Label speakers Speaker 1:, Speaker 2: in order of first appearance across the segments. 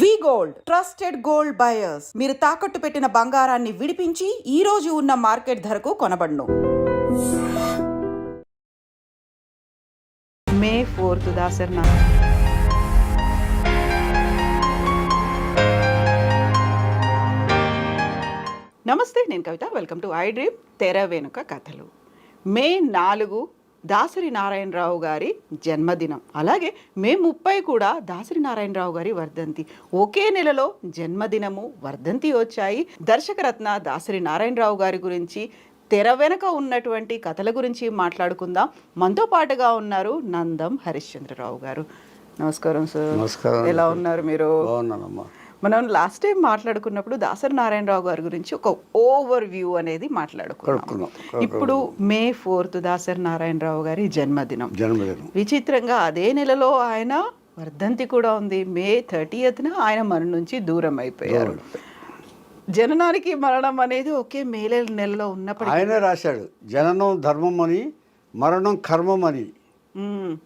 Speaker 1: వి gold trusted gold buyers. మీరు తాకట్టు పెట్టిన బంగారాన్ని విడిపించి ఈ రోజు ఉన్న మార్కెట్ ధరకు కొనబడును. మే 4 దాసర్నా నమస్తే, నేను కవిత. వెల్కమ్ టు ఐ డ్రీమ్ తెర వెనుక కథలు. మే 4 దాసరి నారాయణరావు గారి జన్మదినం. అలాగే మే 30 కూడా దాసరి నారాయణరావు గారి వర్ధంతి. ఒకే నెలలో జన్మదినము, వర్ధంతి వచ్చాయి. దర్శకరత్న దాసరి నారాయణరావు గారి గురించి, తెర వెనక ఉన్నటువంటి కథల గురించి మాట్లాడుకుందాం. మనతో పాటుగా ఉన్నారు నందం హరిశ్చంద్రరావు గారు. నమస్కారం సార్.
Speaker 2: నమస్కారం.
Speaker 1: ఎలా ఉన్నారు మీరు?
Speaker 2: బాగున్నానమ్మా.
Speaker 1: మనం లాస్ట్ టైం మాట్లాడుకున్నప్పుడు దాసరి నారాయణరావు గారి గురించి ఒక ఓవర్ వ్యూ అనేది మాట్లాడుకున్నాం. ఇప్పుడు మే 4 దాసరి నారాయణరావు గారి జన్మదినం. విచిత్రంగా అదే నెలలో ఆయన వర్ధంతి కూడా ఉంది. మే 30న ఆయన మన నుంచి దూరం అయిపోయారు. జననానికి మరణం అనేది ఒకే మే నెలలో ఉన్నప్పుడు
Speaker 2: ఆయనే రాశాడు, జననం ధర్మం అని, మరణం కర్మం అని.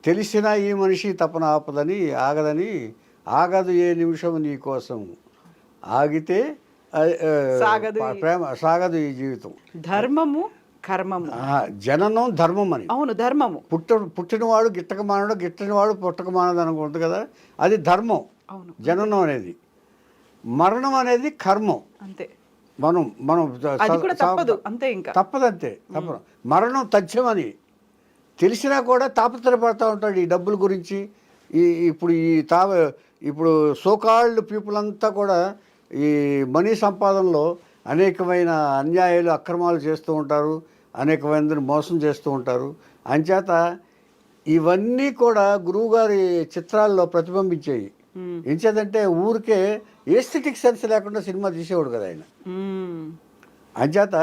Speaker 2: తెలిసినా ఈ మనిషి తపన ఆపదని, ఆగదని, ఆగదు ఏ నిమిషం నీ కోసం, ఆగితే ప్రేమ సాగదు ఈ జీవితం.
Speaker 1: ధర్మము కర్మము.
Speaker 2: జననం ధర్మం అని.
Speaker 1: అవును, ధర్మము.
Speaker 2: పుట్టినవాడు గిట్టక మానడు, గిట్టనివాడు పుట్టక మానడు అనుకుంటుంది కదా, అది ధర్మం.
Speaker 1: అవును.
Speaker 2: జననం అనేది. మరణం అనేది కర్మం.
Speaker 1: అంతే.
Speaker 2: మనం తప్పదంతే. మరణం తథ్యమని తెలిసినా కూడా తాపత్రయపడతా ఉంటాడు ఈ డబ్బుల గురించి. ఇప్పుడు సోకాల్డ్ పీపుల్ అంతా కూడా ఈ మనీ సంపాదనలో అనేకమైన అన్యాయాలు, అక్రమాలు చేస్తూ ఉంటారు, అనేకమైన మోసం చేస్తూ ఉంటారు. అంచేత ఇవన్నీ కూడా గురువుగారి చిత్రాల్లో ప్రతిబింబించాయి. ఎంచేదంటే ఊరికే ఎస్థెటిక్ సెన్స్ లేకుండా సినిమా తీసేవాడు కదా ఆయన. అంచేత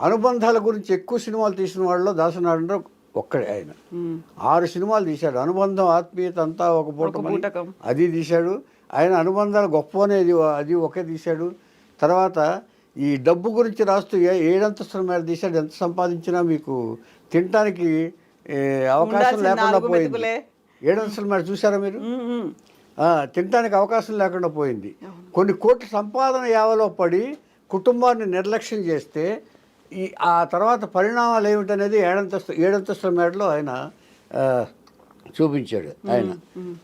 Speaker 2: అనుబంధాల గురించి ఎక్కువ సినిమాలు తీసిన వాళ్ళలో దాసరి నారాయణరావు ఒక్కడే. ఆయన 6 సినిమాలు తీశాడు. అనుబంధం, ఆత్మీయత అంతా ఒక పూటకం అది తీశాడు. ఆయన అనుబంధాలు గొప్ప అనేది అది ఒకే తీశాడు. తర్వాత ఈ డబ్బు గురించి రాస్తూ 7 అంతస్తుల మేర తీశాడు. ఎంత సంపాదించినా మీకు తినటానికి అవకాశం లేకుండా పోయింది. 7 అంతస్తుల మేర చూసారా మీరు? తినటానికి అవకాశం లేకుండా పోయింది. కొన్ని కోట్ల సంపాదన యావలో పడి కుటుంబాన్ని నిర్లక్ష్యం చేస్తే ఆ తర్వాత పరిణామాలు ఏమిటనేది 7 అంతస్తుల మేడలో ఆయన చూపించాడు ఆయన.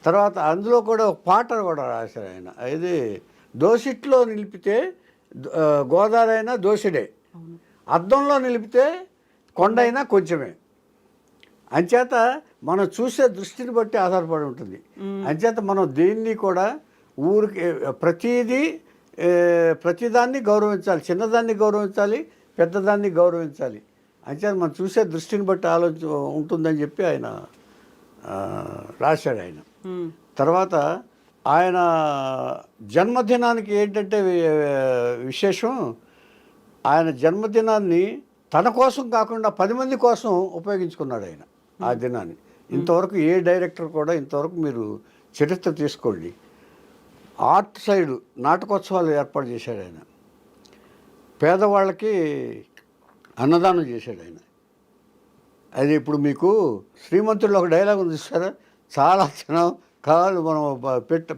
Speaker 2: తర్వాత అందులో కూడా ఒక పాట కూడా రాశారు ఆయన. ఇది దోసిట్లో నిలిపితే గోదావరి అయినా దోసిడే, అద్దంలో నిలిపితే కొండైనా కొంచెమే. అంచేత మనం చూసే దృష్టిని బట్టి ఆధారపడి ఉంటుంది. అంచేత మనం దేన్ని కూడా ఊరికి ప్రతిదాన్ని గౌరవించాలి. చిన్నదాన్ని గౌరవించాలి, పెద్దదాన్ని గౌరవించాలి. అంచేత మనం చూసే దృష్టిని బట్టి ఉంటుందని చెప్పి ఆయన రాశాడు ఆయన. తర్వాత ఆయన జన్మదినానికి ఏంటంటే విశేషం, ఆయన జన్మదినాన్ని తన కోసం కాకుండా 10 మంది కోసం ఉపయోగించుకున్నాడు ఆయన ఆ దినాన్ని. ఇంతవరకు ఏ డైరెక్టర్ కూడా ఇంతవరకు మీరు చరిత్ర తీసుకోండి, ఆర్ట్ సైడ్ నాటకోత్సవాలు ఏర్పాటు చేశాడు ఆయన. పేదవాళ్ళకి అన్నదానం చేశాడు ఆయన. అది ఇప్పుడు మీకు శ్రీమంతుల్లో ఒక డైలాగ్ ఉంది చూసారా, చాలా జనం కావాలి మనం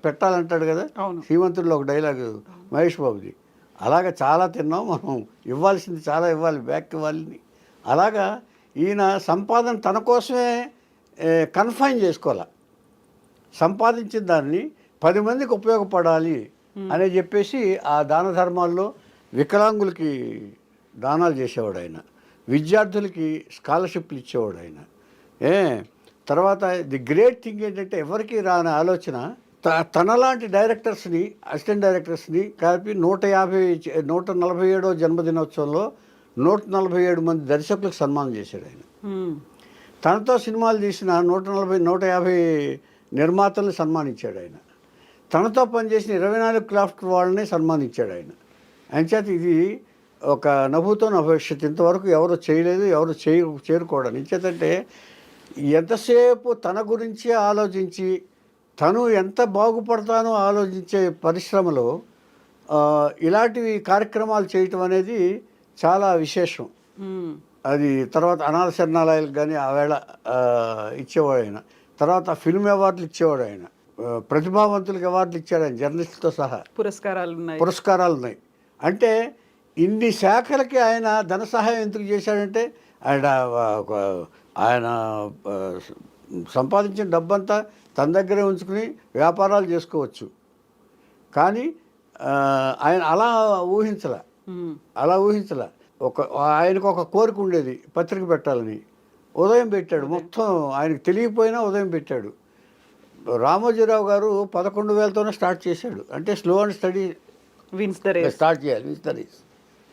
Speaker 2: పెట్టాలంటాడు కదా శ్రీమంతుల్లో ఒక డైలాగ్ మహేష్ బాబుది. అలాగా చాలా తిన్నాం మనం, ఇవ్వాల్సింది చాలా ఇవ్వాలి, బ్యాక్ ఇవ్వాలని. అలాగా ఈయన సంపాదన తన కోసమే కన్ఫైన్ చేసుకోవాలి. సంపాదించిన దాన్ని 10 మందికి ఉపయోగపడాలి అని చెప్పేసి ఆ దాన ధర్మాల్లో వికలాంగులకి దానాలు చేసేవాడు ఆయన, విద్యార్థులకి స్కాలర్షిప్లు ఇచ్చేవాడు ఆయన. తర్వాత ది గ్రేట్ థింగ్ ఏంటంటే ఎవరికి రాని ఆలోచన తనలాంటి డైరెక్టర్స్ని, అసిస్టెంట్ డైరెక్టర్స్ని కలిపి 147వ జన్మదినోత్సవంలో 147 మంది దర్శకులకు సన్మానం చేశాడు ఆయన. తనతో సినిమాలు తీసిన 150 నిర్మాతలను సన్మానించాడు ఆయన. తనతో పనిచేసిన 24 క్రాఫ్ట్ వాళ్ళని సన్మానించాడు ఆయన. అంచేత ఇది ఒక నభూతో భవిష్యత్తు, ఇంతవరకు ఎవరు చేయలేదు, ఎవరు చేరుకోవడం. ఇంచేతంటే ఎంతసేపు తన గురించి ఆలోచించి తను ఎంత బాగుపడతానో ఆలోచించే పరిశ్రమలో ఇలాంటివి కార్యక్రమాలు చేయటం అనేది చాలా విశేషం. అది తర్వాత అనాథ శరణాలయాలకు కానీ ఆవేళ ఇచ్చేవాడు ఆయన. తర్వాత ఫిల్మ్ అవార్డులు ఇచ్చేవాడు ఆయన. ప్రతిభావంతులకు అవార్డులు ఇచ్చాడు ఆయన, జర్నలిస్టులతో సహా పురస్కారాలు ఉన్నాయి. అంటే ఇన్ని శాఖలకి ఆయన ధన సహాయం ఎందుకు చేశాడంటే ఆయన సంపాదించిన డబ్బంతా తన దగ్గరే ఉంచుకుని వ్యాపారాలు చేసుకోవచ్చు. కానీ ఆయన అలా ఊహించలే. ఆయనకు ఒక కోరిక ఉండేది, పత్రిక పెట్టాలని. ఉదయం పెట్టాడు, మొత్తం ఆయనకు తెలియకపోయినా ఉదయం పెట్టాడు. రామోజీరావు గారు 11,000తోనే స్టార్ట్ చేశాడు. అంటే స్లో అండ్ స్టడీ స్టార్ట్ చేయాలి, విన్స్ ద రేస్.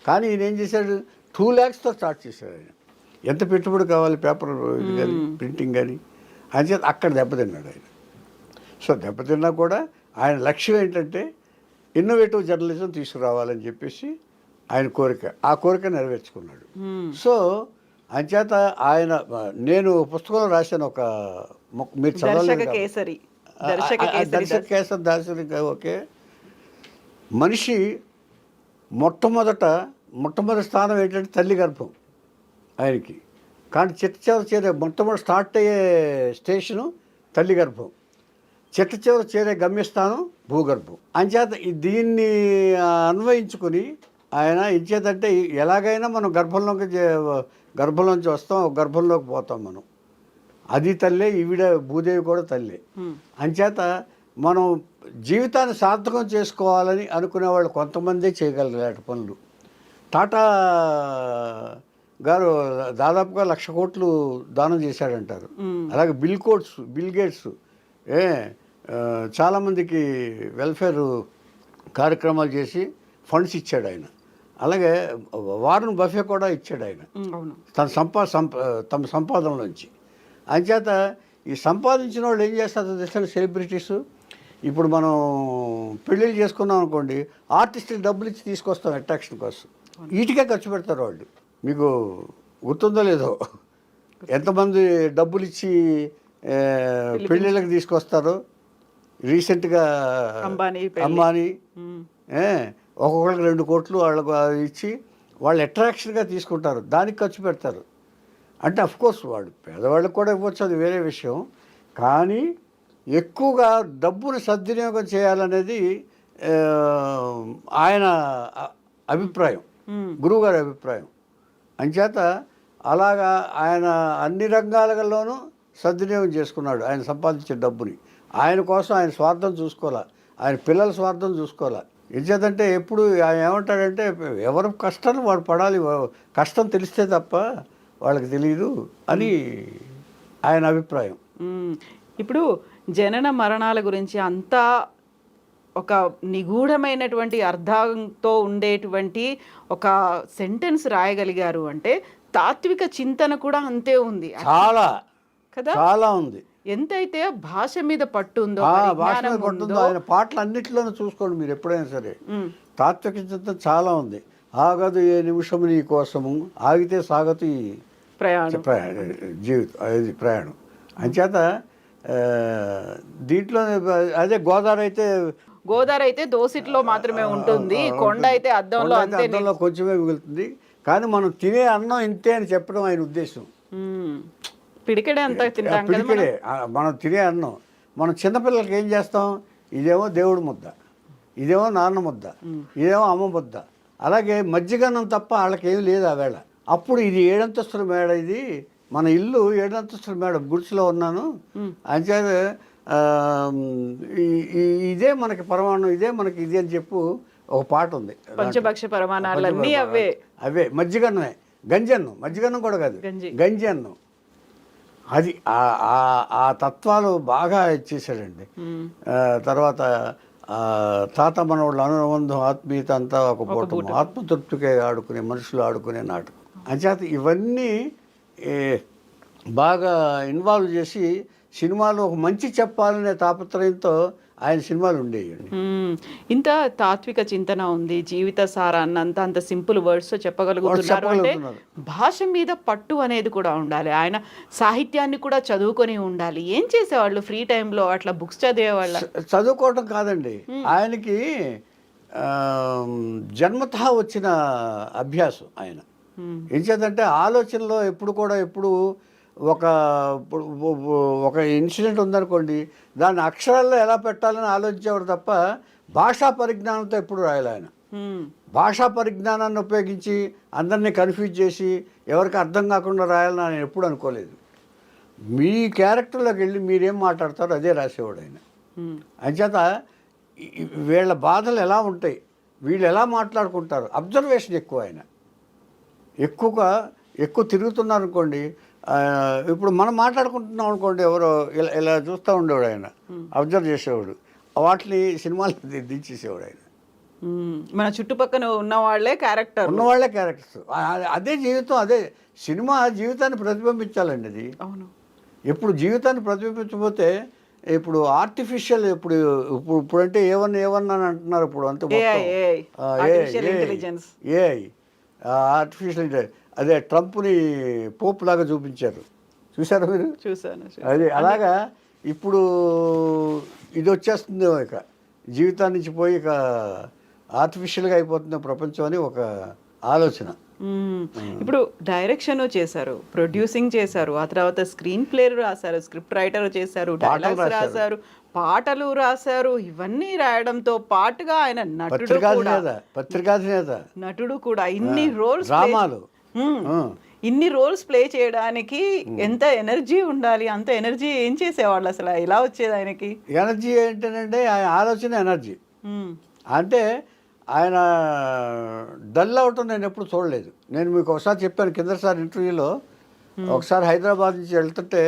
Speaker 2: కానీ ఈయన ఏం చేశాడు, 2 lakhsతో స్టార్ట్ చేశాడు. ఆయన ఎంత పెట్టుబడి కావాలి, పేపర్ కానీ ప్రింటింగ్ కానీ, అని చేత అక్కడ దెబ్బతిన్నాడు ఆయన. సో దెబ్బతిన్నా కూడా ఆయన లక్ష్యం ఏంటంటే ఇన్నోవేటివ్ జర్నలిజం తీసుకురావాలని చెప్పేసి ఆయన కోరిక. ఆ కోరిక నెరవేర్చుకున్నాడు. సో అంచేత ఆయన, నేను పుస్తకంలో రాశాను ఒక, మీరు చదవలేదు, దర్శక కేసరి దాసరి. ఓకే, మనిషి మొట్టమొదటి స్థానం ఏంటంటే తల్లి గర్భం ఆయనకి. కానీ చిట్ట చేరే మొట్టమొదటి స్టార్ట్ అయ్యే స్టేషను తల్లి గర్భం, చిట్ట చేరే గమ్యస్థానం భూగర్భం. అంచేత దీన్ని అన్వయించుకుని ఆయన ఇచ్చేదంటే ఎలాగైనా మనం గర్భంలోంచి వస్తాం, గర్భంలోకి పోతాం మనం. అది తల్లే, ఈవిడ భూదేవి కూడా తల్లే. అంచేత మనం జీవితాన్ని సార్థకం చేసుకోవాలని అనుకునే వాళ్ళు కొంతమందే చేయగలిగారు పనులు. టాటా గారు దాదాపుగా 1,00,000 కోట్లు దానం చేశాడంటారు. అలాగే బిల్ గేట్స్ చాలామందికి వెల్ఫేర్ కార్యక్రమాలు చేసి ఫండ్స్ ఇచ్చాడు ఆయన. అలాగే వారన్ బఫే కూడా ఇచ్చాడు ఆయన తమ సంపాదనలోంచి. అంచేత ఈ సంపాదించిన వాళ్ళు ఏం చేస్తారు తెలుసా, సెలబ్రిటీస్. ఇప్పుడు మనం పెళ్ళిళ్ళు చేసుకున్నాం అనుకోండి, ఆర్టిస్టులు డబ్బులు ఇచ్చి తీసుకొస్తాం అట్రాక్షన్ కోసం. వీటికే ఖర్చు పెడతారు వాళ్ళు. మీకు గుర్తుందో లేదో, ఎంతమంది డబ్బులు ఇచ్చి పెళ్ళిళ్ళకి తీసుకొస్తారు. రీసెంట్గా అంబానీ ఒక్కొక్కరికి 2 కోట్లు వాళ్ళకు ఇచ్చి వాళ్ళు అట్రాక్షన్గా తీసుకుంటారు, దానికి ఖర్చు పెడతారు. అంటే అఫ్కోర్స్ వాడు పేదవాళ్ళకి కూడా ఇవ్వచ్చు, అది వేరే విషయం. కానీ ఎక్కువగా డబ్బును సద్వినియోగం చేయాలనేది ఆయన అభిప్రాయం, గురువుగారి అభిప్రాయం. అంచేత అలాగా ఆయన అన్ని రంగాలలోనూ సద్వినియోగం చేసుకున్నాడు ఆయన సంపాదించే డబ్బుని. ఆయన కోసం ఆయన స్వార్థం చూసుకోవాలా, ఆయన పిల్లల స్వార్థం చూసుకోవాలా. ఎంచేతంటే ఎప్పుడు ఆయన ఏమంటాడంటే, ఎవరి కష్టాన్ని వాడు పడాలి, కష్టం తెలిస్తే తప్ప వాళ్ళకి తెలియదు అని ఆయన అభిప్రాయం.
Speaker 1: ఇప్పుడు జనన మరణాల గురించి అంతా ఒక నిగూఢమైనటువంటి అర్థంతో ఉండేటువంటి ఒక సెంటెన్స్ రాయగలిగారు అంటే తాత్విక చింతన కూడా అంతే ఉంది.
Speaker 2: చాలా ఉంది.
Speaker 1: ఎంతైతే భాష మీద పట్టు ఉందో,
Speaker 2: భాష మీద పట్టుందో ఆయన పాటలు అన్నింటిలోనూ చూసుకోండి మీరు ఎప్పుడైనా సరే. తాత్విక చింతన చాలా ఉంది. ఆగదు ఏ నిమిషము నీ కోసము, ఆగితే సాగదు ఈ ప్రయాణం. అంచేత దీంట్లో అదే గోదావరి అయితే దోసిట్లో మాత్రమే ఉంటుంది, కొండ అయితే అద్దంలో కొంచెమే మిగులుతుంది. కానీ మనం తినే అన్నం ఇంతే అని చెప్పడం ఆయన ఉద్దేశం. పిడికెడే మనం తినే అన్నం. మనం చిన్నపిల్లలకి ఏం చేస్తాం, ఇదేమో దేవుడి ముద్ద, ఇదేమో నాన్న ముద్ద, ఇదేమో అమ్మ ముద్ద. అలాగే మజ్జిగన్నం తప్ప వాళ్ళకి ఏమి లేదు ఆ వేళ. అప్పుడు ఇది 7 అంతస్తుల మేడ, ఇది మన ఇల్లు 7 అంతస్తుల మేడ, గుడిసెలో ఉన్నాను అంచేత ఇదే మనకి పరమాణం, ఇదే మనకి ఇది అని చెప్పు ఒక పాట ఉంది.
Speaker 1: పంచభక్ష పరమాణాలన్నీ
Speaker 2: అవే మజ్జిగన్నమే, గంజన్నం, మజ్జిగన్నం కూడా కాదు, గంజి అన్నం. అది ఆ తత్వాలు బాగా ఇచ్చేసాడండి. తర్వాత తాత మనవాళ్ళు అనుబంధం, ఆత్మీయత అంతా ఒక పూటం, ఆత్మతృప్తికే ఆడుకునే మనుషులు ఆడుకునే నాటకం. అంచేత ఇవన్నీ బాగా ఇన్వాల్వ్ చేసి సినిమాలో ఒక మంచి చెప్పాలనే తాపత్రయంతో ఆయన సినిమాలు ఉండేవి.
Speaker 1: ఇంత తాత్విక చింతన ఉంది, జీవిత సారాన్ని అంత సింపుల్ వర్డ్స్ చెప్పగలుగుతున్నారు అంటే భాష మీద పట్టు అనేది కూడా ఉండాలి. ఆయన సాహిత్యాన్ని కూడా చదువుకొని ఉండాలి. ఏం చేసేవాళ్ళు ఫ్రీ టైంలో? అట్లా బుక్స్ చదివేవాళ్ళ?
Speaker 2: చదువుకోవటం కాదండి, ఆయనకి జన్మతః వచ్చిన అభ్యాసం. ఆయన ఏం చేద్దంటే ఆలోచనలో ఎప్పుడు ఒక ఇప్పుడు ఒక ఇన్సిడెంట్ ఉందనుకోండి, దాన్ని అక్షరాల్లో ఎలా పెట్టాలని ఆలోచించేవాడు తప్ప భాషా పరిజ్ఞానంతో ఎప్పుడు రాయాలి ఆయన. భాషా పరిజ్ఞానాన్ని ఉపయోగించి అందరినీ కన్ఫ్యూజ్ చేసి ఎవరికి అర్థం కాకుండా రాయాలని నేను ఎప్పుడు అనుకోలేదు. మీ క్యారెక్టర్లోకి వెళ్ళి మీరేం మాట్లాడతారో అదే రాసేవాడు ఆయన. అంచేత వీళ్ళ బాధలు ఎలా ఉంటాయి, వీళ్ళు ఎలా మాట్లాడుకుంటారు, అబ్జర్వేషన్ ఎక్కువ ఆయన. ఎక్కువ తిరుగుతున్నారు అనుకోండి, ఇప్పుడు మనం మాట్లాడుకుంటున్నాం అనుకోండి, ఎవరో ఇలా ఇలా చూస్తూ ఉండేవాడు ఆయన, అబ్జర్వ్ చేసేవాడు. వాటిని సినిమాలు దించేసేవాడు ఆయన.
Speaker 1: మన చుట్టుపక్కల ఉన్న వాళ్ళే క్యారెక్టర్స్.
Speaker 2: అదే జీవితం, అదే సినిమా. జీవితాన్ని ప్రతిబింబించాలండి అది.
Speaker 1: అవును.
Speaker 2: ఎప్పుడు జీవితాన్ని ప్రతిబింబించకపోతే, ఇప్పుడు ఆర్టిఫిషియల్ ఇప్పుడంటే ఏమన్నా అని అంటున్నారు. ఇప్పుడు అంతే ఆర్టిఫిషియల్ అదే ట్రంప్ని పోప్ లాగా చూపించారు, చూసారా మీరు?
Speaker 1: చూసాను.
Speaker 2: అదే అలాగా ఇప్పుడు ఇది వచ్చేస్తుంది, ఇక జీవితాన్ని నుంచి పోయి ఇక ఆర్టిఫిషియల్గా అయిపోతుంది ప్రపంచం అని ఒక ఆలోచన.
Speaker 1: ఇప్పుడు డైరెక్షన్ చేశారు, ప్రొడ్యూసింగ్ చేశారు, ఆ తర్వాత స్క్రీన్ ప్లే రాశారు, స్క్రిప్ట్ రైటర్ చేశారు, డైలాగ్స్ రాశారు, పాటలు రాశారు. ఇవన్నీ రాయడంతో పాటుగా ఆయన నటుడు కూడా ఇన్ని రోల్స్ ప్లే చేయడానికి ఎంత ఎనర్జీ ఉండాలి, అంత ఎనర్జీ ఏం చేసేవాళ్ళు అసలు, ఎలా వచ్చేది ఆయనకి?
Speaker 2: ఎనర్జీ ఏంటంటే ఆయన ఆలోచన ఎనర్జీ. అంటే ఆయన డల్ అవటం నేను ఎప్పుడు చూడలేదు. నేను మీకు ఒకసారి చెప్పాను కిందసారి ఇంటర్వ్యూలో, ఒకసారి హైదరాబాద్ నుంచి వెళ్తుంటే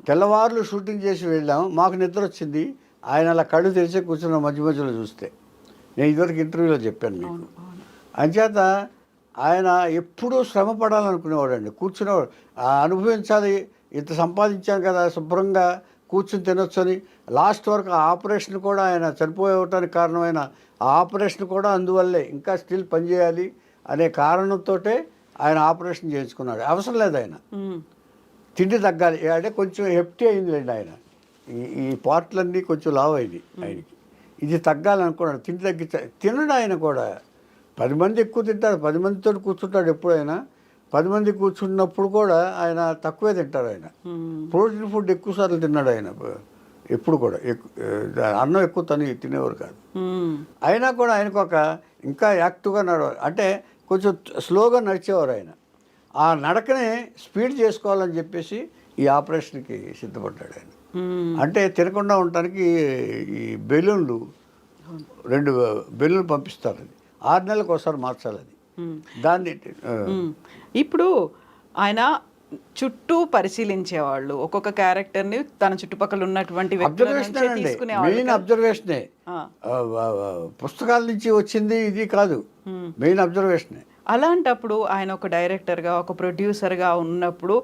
Speaker 2: తెల్లవారులు షూటింగ్ చేసి వెళ్ళాం, మాకు నిద్ర వచ్చింది, ఆయన అలా కళ్ళు తెరిచే కూర్చున్న మధ్యలో చూస్తే. నేను ఇదివరకు ఇంటర్వ్యూలో చెప్పాను మీకు. అంచేత ఆయన ఎప్పుడూ శ్రమ పడాలనుకునేవాడు అండి, కూర్చునేవాడు. అనుభవించాలి, ఇంత సంపాదించాను కదా, శుభ్రంగా కూర్చుని తినొచ్చు అని. లాస్ట్ వరకు ఆ ఆపరేషన్ కూడా, ఆయన చనిపోవటానికి కారణమైన ఆ ఆపరేషన్ కూడా అందువల్లే, ఇంకా స్టిల్ పనిచేయాలి అనే కారణంతో ఆయన ఆపరేషన్ చేయించుకున్నాడు. అవసరం లేదు ఆయన తిండి తగ్గాలి అంటే, కొంచెం హెప్టీ అయిందిలేండి ఆయన, ఈ పార్ట్లన్నీ కొంచెం లావు అయింది ఆయనకి. ఇది తగ్గాలనుకున్నాడు, తిండి తినడు ఆయన కూడా. 10 మంది ఎక్కువ తింటారు, 10 మందితో కూర్చుంటాడు ఎప్పుడైనా. 10 మంది కూర్చున్నప్పుడు కూడా ఆయన తక్కువే తింటారు. ఆయన ప్రోటీన్ ఫుడ్ ఎక్కువ సార్లు తిన్నాడు ఆయన, ఎప్పుడు కూడా అన్నం ఎక్కువ తినేవారు కాదు. అయినా కూడా ఆయనకు ఒక ఇంకా యాక్టివ్గా నడవాలి అంటే, కొంచెం స్లోగా నడిచేవారు ఆయన. ఆ నడకనే స్పీడ్ చేసుకోవాలని చెప్పేసి ఈ ఆపరేషన్కి సిద్ధపడ్డాడు ఆయన. అంటే తినకుండా ఉండటానికి ఈ బెలూన్లు 2 బెలూన్లు పంపిస్తారు, అది 6 నెలలకు ఒకసారి మార్చాలి అది. దాన్ని
Speaker 1: ఇప్పుడు ఆయన చుట్టూ పరిశీలించేవాళ్ళు, ఒక్కొక్క క్యారెక్టర్ని తన చుట్టుపక్కల ఉన్నటువంటి
Speaker 2: మెయిన్ అబ్జర్వేషనే. పుస్తకాల నుంచి వచ్చింది ఇది కాదు, మెయిన్ అబ్జర్వేషనే.
Speaker 1: అలాంటప్పుడు ఆయన ఒక డైరెక్టర్గా, ఒక ప్రొడ్యూసర్గా ఉన్నప్పుడు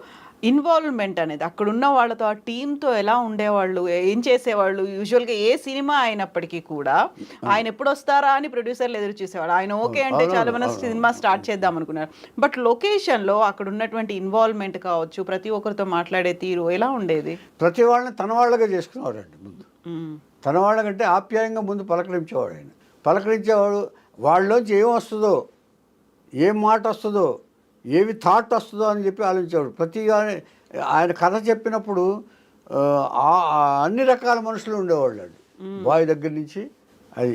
Speaker 1: ఇన్వాల్వ్మెంట్ అనేది అక్కడ ఉన్న వాళ్ళతో, ఆ టీంతో ఎలా ఉండేవాళ్ళు, ఏం చేసేవాళ్ళు? యూజువల్గా ఏ సినిమా అయినప్పటికీ కూడా ఆయన ఎప్పుడు వస్తారా అని ప్రొడ్యూసర్లు ఎదురు చూసేవాళ్ళు. ఆయన ఓకే అంటే చాలా మంది సినిమా స్టార్ట్ చేద్దాం అనుకున్నారు. బట్ లొకేషన్లో అక్కడ ఉన్నటువంటి ఇన్వాల్వ్మెంట్ కావచ్చు, ప్రతి ఒక్కరితో మాట్లాడే తీరు ఎలా ఉండేది?
Speaker 2: ప్రతి వాళ్ళని తన వాళ్ళగా చేసుకునేవాడు అండి. ముందు తన వాళ్ళకంటే ఆప్యాయంగా ముందు పలకరించేవాడు ఆయన. పలకరించేవాడు, వాళ్ళలోంచి ఏం వస్తుందో, ఏం మాట వస్తుందో, ఏవి థాట్ వస్తుందో అని చెప్పి ఆలోచించేవాడు. ప్రతిగా ఆయన కథ చెప్పినప్పుడు అన్ని రకాల మనుషులు ఉండేవాళ్ళు అండి. బాయ్ దగ్గర నుంచి అది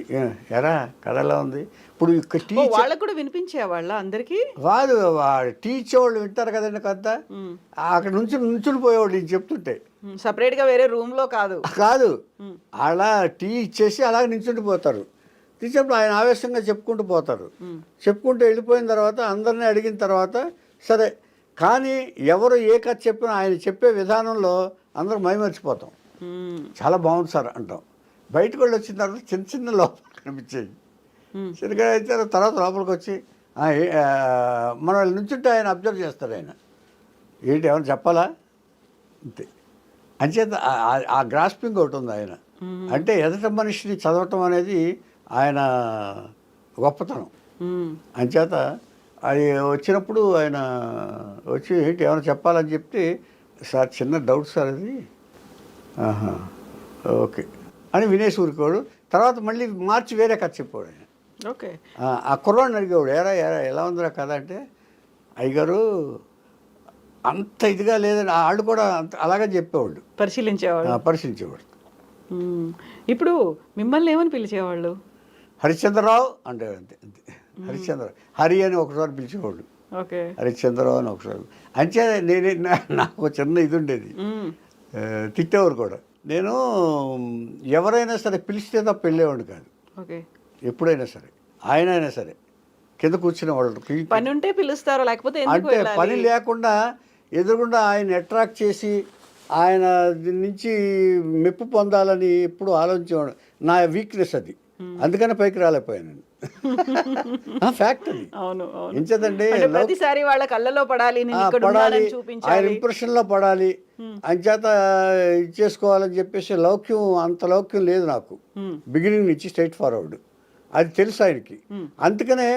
Speaker 2: ఎరా కథ ఎలా ఉంది, ఇప్పుడు ఇక్కడ
Speaker 1: వాళ్ళకు కూడా వినిపించేవాళ్ళ అందరికీ
Speaker 2: కాదు, టీ ఇచ్చేవాళ్ళు వింటారు కదండి కథ. అక్కడ నుంచుని పోయేవాళ్ళు ఇది చెప్తుంటే,
Speaker 1: సపరేట్గా వేరే రూమ్లో
Speaker 2: కాదు, అలా టీ ఇచ్చేసి అలాగే నించుని పోతారు. తీసేప్పుడు ఆయన ఆవేశంగా చెప్పుకుంటూ పోతారు. చెప్పుకుంటూ వెళ్ళిపోయిన తర్వాత అందరినీ అడిగిన తర్వాత సరే, కానీ ఎవరు ఏ కథ చెప్పినా ఆయన చెప్పే విధానంలో అందరూ మైమర్చిపోతాం. చాలా బాగుంది సార్ అంటాం. బయటకు వెళ్ళి వచ్చిన తర్వాత చిన్న చిన్న లోపల కనిపించేది. చిన్నగా అయితే తర్వాత లోపలికి వచ్చి మనం నుంచుంటే ఆయన అబ్జర్వ్ చేస్తారు. ఆయన ఏంటి ఏమైనా చెప్పాలా అంతే. అంచేత ఆ గ్రాస్పింగ్ ఒకటి ఉంది ఆయన. అంటే ఎదట మనిషిని చదవటం అనేది ఆయన గొప్పతనం. అంచేత అది వచ్చినప్పుడు ఆయన వచ్చి ఏంటి ఏమైనా చెప్పాలని చెప్తే, సార్ చిన్న డౌట్ సార్ అది, ఓకే అని వినేసి ఊరుకోడు. తర్వాత మళ్ళీ మార్చి వేరే కథ చెప్పాడు ఆయన.
Speaker 1: ఓకే.
Speaker 2: ఆ కుర్రాడిని అడిగేవాడు, ఎరా ఎలా ఉందిరా కథ అంటే, అయ్యగారు అంత ఇదిగా లేదని వాళ్ళు కూడా అంత అలాగే చెప్పేవాళ్ళు,
Speaker 1: పరిశీలించేవాళ్ళు.
Speaker 2: పరిశీలించేవాడు.
Speaker 1: ఇప్పుడు మిమ్మల్ని ఏమని పిలిచేవాళ్ళు?
Speaker 2: హరిశ్చంద్రరావు అంటే అంతే అంతే. హరిశ్చంద్ర, హరి అని ఒకసారి పిలిచేవాళ్ళు,
Speaker 1: ఓకే.
Speaker 2: హరిశ్చంద్రరావు అని ఒకసారి. అంతే నాకు చిన్న ఇది ఉండేది, తిట్టేవారు కూడా. నేను ఎవరైనా సరే పిలిస్తే తప్ప వెళ్ళేవాడిని కాదు,
Speaker 1: ఓకే.
Speaker 2: ఎప్పుడైనా సరే. ఆయన అయినా సరే కింద కూర్చునే వాళ్ళు,
Speaker 1: పని ఉంటే పిలుస్తారో, లేకపోతే ఎందుకు
Speaker 2: అంటే
Speaker 1: వెళ్ళాలి?
Speaker 2: పని లేకుండా ఎదురుగుండా ఆయన అట్రాక్ట్ చేసి ఆయన దీని నుంచి మెప్పు పొందాలని ఎప్పుడు ఆలోచించేవాడు. నా వీక్నెస్ అది, అందుకనే పైకి రాలేకపోయాను. ఫ్యాక్ట్ అది.
Speaker 1: అవును, అవును.
Speaker 2: ఎంచేదండి,
Speaker 1: అంటే ప్రతిసారి వాళ్ళ కళ్ళలో పడాలి, నేను ఇక్కడ
Speaker 2: పడాలి,
Speaker 1: ఉన్నానని
Speaker 2: ఆయన
Speaker 1: చూపించాలి.
Speaker 2: ఇంప్రెషన్లో పడాలి, అంచేత ఇచ్చేసుకోవాలని చెప్పేసి లౌక్యం, అంత లౌక్యం లేదు నాకు బిగినింగ్ నుంచి, స్ట్రైట్ ఫార్వర్డ్. అది తెలుసు ఆయనకి. అందుకనే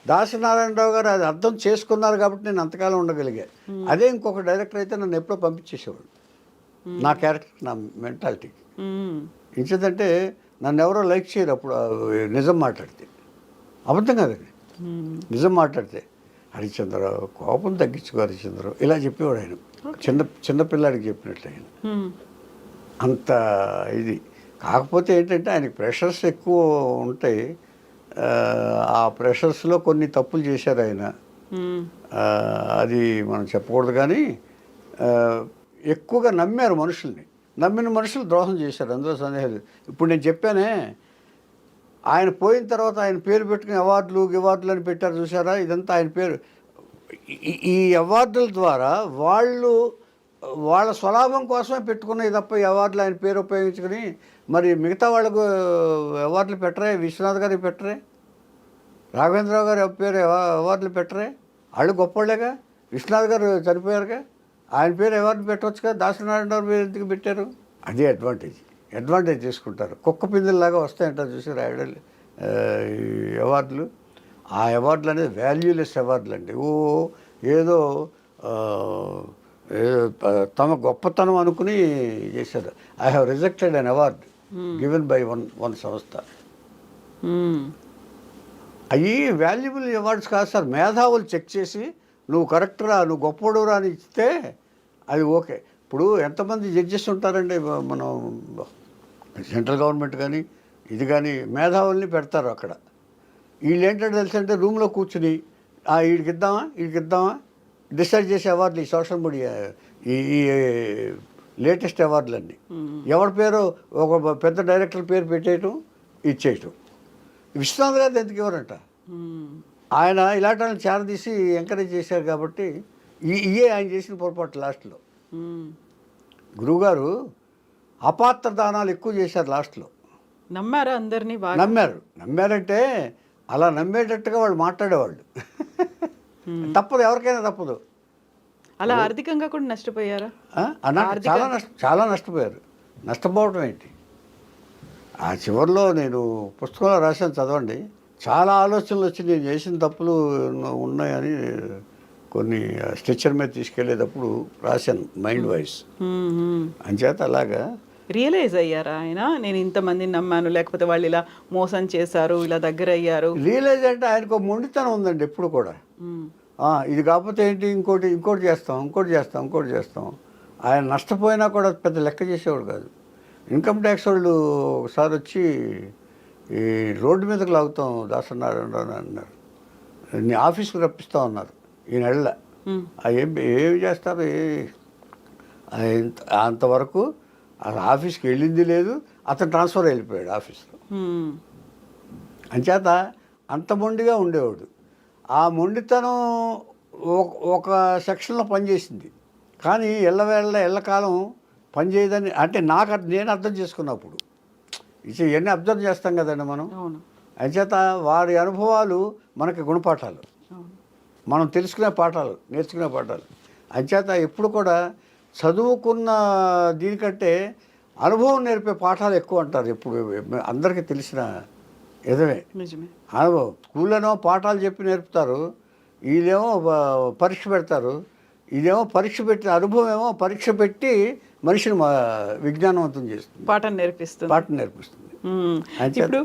Speaker 2: దాసనారాయణరావు గారు అది అర్థం చేసుకున్నారు కాబట్టి నేను అంతకాలం ఉండగలిగా. అదే ఇంకొక డైరెక్టర్ అయితే నన్ను ఎప్పుడో పంపించేసేవాడు, నా క్యారెక్టర్, నా మెంటాలిటీకి. ఇంచేదంటే నన్ను ఎవరో లైక్ చేయరు అప్పుడు, నిజం మాట్లాడితే. అబద్ధం కాదండి, నిజం మాట్లాడితే. హరిశ్చంద్రరావు కోపం తగ్గించుకో హరిశ్చంద్రరావు ఇలా చెప్పేవాడు ఆయన, చిన్నపిల్లాడికి చెప్పినట్లు ఆయన. అంత ఇది. కాకపోతే ఏంటంటే ఆయనకి ప్రెషర్స్ ఎక్కువ ఉంటాయి. ఆ ప్రెషర్స్లో కొన్ని తప్పులు చేశారు ఆయన, అది మనం చెప్పకూడదు. కానీ ఎక్కువగా నమ్మారు మనుషుల్ని, నమ్మిన మనుషులు ద్రోహం చేశారు, అందులో సందేహం లేదు. ఇప్పుడు నేను చెప్పానే, ఆయన పోయిన తర్వాత ఆయన పేరు పెట్టుకుని అవార్డులు అని పెట్టారు చూసారా, ఇదంతా ఆయన పేరు. ఈ అవార్డుల ద్వారా వాళ్ళ స్వలాభం కోసమే పెట్టుకున్నది తప్ప ఈ అవార్డులు ఆయన పేరు ఉపయోగించుకుని మరి మిగతా వాళ్ళకు అవార్డులు పెట్టరే, విశ్వనాథ్ గారికి పెట్టరే, రాఘవేంద్రరావు గారి పేరు అవార్డులు పెట్టరే, వాళ్ళు గొప్పవాళ్ళేగా. విశ్వనాథ్ గారు చనిపోయారుగా, ఆయన పేరు అవార్డు పెట్టవచ్చుగా, దాసనారాయణరావు పేరు ఎందుకు పెట్టారు? అదే అడ్వాంటేజ్ తీసుకుంటారు. కుక్క పిందుల్లాగా వస్తాయంటారు చూసి రాయడాలు అవార్డులు. ఆ అవార్డులు అనేది వాల్యూలెస్ అవార్డులు అండి. ఏదో తమ గొప్పతనం అనుకుని చేశారు. I have rejected an award given by one సంస్థ. అవి వాల్యుబుల్ అవార్డ్స్ కాదు సార్, మేధావులు చెక్ చేసి నువ్వు కరెక్ట్రా, నువ్వు గొప్పడురా అని ఇస్తే అది ఓకే. ఇప్పుడు ఎంతమంది జడ్జెస్ ఉంటారండి, మనం సెంట్రల్ గవర్నమెంట్ కానీ ఇది కానీ మేధావుల్ని పెడతారు అక్కడ. వీళ్ళు ఏంటంటే తెలుసంటే రూమ్లో కూర్చుని వీడికి ఇద్దామా డిసైడ్ చేసే అవార్డులు, ఈ సోషల్ మీడియా ఈ లేటెస్ట్ అవార్డులన్నీ ఎవరి పేరు ఒక పెద్ద డైరెక్టర్ పేరు పెట్టేయటం, ఇచ్చేయటం. విశ్వనాథ్ గారు ఎందుకు ఇవ్వరంట, ఆయన ఇలాంటి వాళ్ళని చేరదీసి ఎంకరేజ్ చేశారు కాబట్టి ఇయే ఆయన చేసిన పొరపాటు. లాస్ట్లో గురువుగారు అపాత్ర దానాలు ఎక్కువ చేశారు లాస్ట్లో.
Speaker 1: నమ్మారా అందరినీ?
Speaker 2: నమ్మారంటే అలా నమ్మేటట్టుగా వాళ్ళు మాట్లాడేవాళ్ళు. తప్పదు, ఎవరికైనా తప్పదు.
Speaker 1: అలా ఆర్థికంగా కూడా నష్టపోయారా?
Speaker 2: చాలా నష్టపోయారు. నష్టపోవడం ఏంటి, ఆ చివరిలో నేను పుస్తకంలో రాశాను, చదవండి. చాలా ఆలోచనలు వచ్చి నేను చేసిన తప్పులు ఉన్నాయని కొన్ని స్ట్రెచ్చర్ మీద తీసుకెళ్లేటప్పుడు రాశాను, మైండ్ వాయిస్. అంచేత అలాగా
Speaker 1: రియలైజ్ అయ్యారా ఆయన, నేను ఇంతమందిని నమ్మాను, లేకపోతే వాళ్ళు ఇలా మోసం చేశారు, ఇలా దగ్గర అయ్యారు?
Speaker 2: రియలైజ్ అంటే ఆయనకు మొండితనం ఉందండి ఎప్పుడు కూడా. ఇది కాకపోతే ఏంటి, ఇంకోటి చేస్తాం. ఆయన నష్టపోయినా కూడా పెద్ద లెక్క చేసేవాడు కాదు. ఇన్కమ్ ట్యాక్స్ వాళ్ళు ఒకసారి వచ్చి ఈ రోడ్డు మీదకి లాగుతాం దాసనారాయణరావు అన్నారు, నీ ఆఫీస్కి రప్పిస్తా ఉన్నారు ఈ నెల. ఏమి చేస్తారు, అంతవరకు అసలు ఆఫీస్కి వెళ్ళింది లేదు, అతను ట్రాన్స్ఫర్ వెళ్ళిపోయాడు ఆఫీస్లో. అంచేత అంత మొండిగా ఉండేవాడు. ఆ మొండితనం ఒక సెక్షన్లో పనిచేసింది, కానీ ఎల్లకాలం పనిచేయదని అంటే నేను అర్థం చేసుకున్నప్పుడు. ఇవన్నీ అబ్జర్వ్ చేస్తాం కదండి మనం. అంచేత వారి అనుభవాలు మనకి గుణపాఠాలు, మనం నేర్చుకునే పాఠాలు. అంచేత ఎప్పుడు కూడా చదువుకున్న దీనికంటే అనుభవం నేర్పే పాఠాలు ఎక్కువ అంటారు. ఎప్పుడు అందరికీ తెలిసిన నిజమే అనుభవం. స్కూల్లోనేమో పాఠాలు చెప్పి నేర్పుతారు, వీళ్ళేమో పరీక్ష పెడతారు. ఇదేమో పరీక్ష పెట్టి, అనుభవం ఏమో పరీక్ష పెట్టి మనిషిని విజ్ఞానవంతం చేస్తుంది, పాఠం నేర్పిస్తుంది.
Speaker 1: ఇప్పుడు